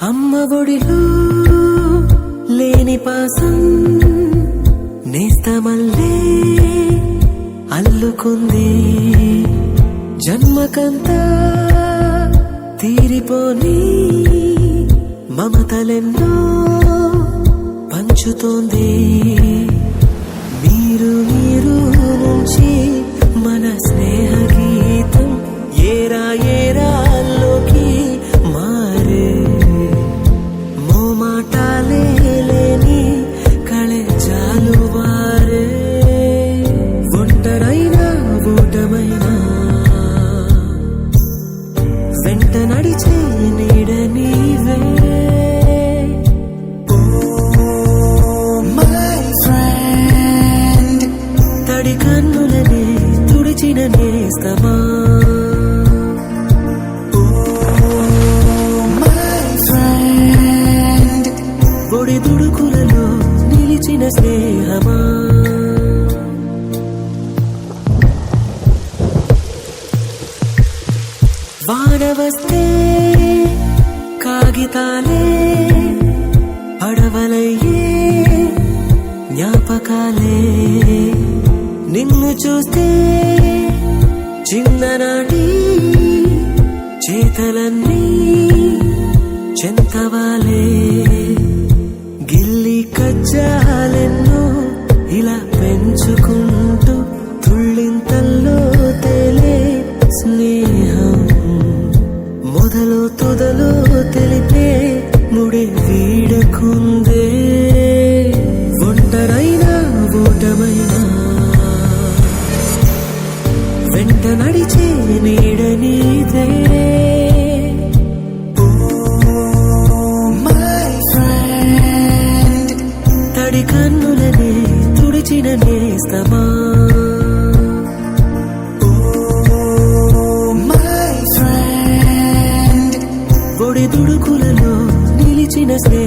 అమ్మ ఒడిలో లేని పాసం నేస్తమల్లే అల్లుకుంది. జన్మకంతా తీరిపోని మమతలెన్నో పంచుతోంది. మీరు మీరు నుంచి మన స్నేహ గీతం ఏరా ఏరాల్లోకి మారే. మోమాటాలే లేని కళే జాలువారే. ఒంటరైనా ఓటమైనా వెంట నడిచే నీడ నీవే. తడి కన్నులనే తుడిచిన నేస్తమా. ఒడి దుడుకులలో నిలిచిన స్నేహమా. వాన వస్తే కాగితాలే పడవలయ్యే జ్ఞాపకాలే. నిన్ను చూస్తే చిన్ననాటి చేతలన్నీ చెంతవాలే. గిల్లి కజ్జాలెన్నో ఇలా పెంచుకుంటూ తుళ్ళింతల్లో తేలే స్నేహం. మొదలు తొదలు తెలిపే ముడి వీడకుందే. ఒంటరైనా ఓటమైనా వెంట నడిచే నీడ నీదే. తడి కన్నులనే తుడిచిన నేస్తమా. ఒడి దుడుకులలో నిలిచిన స్నేహం.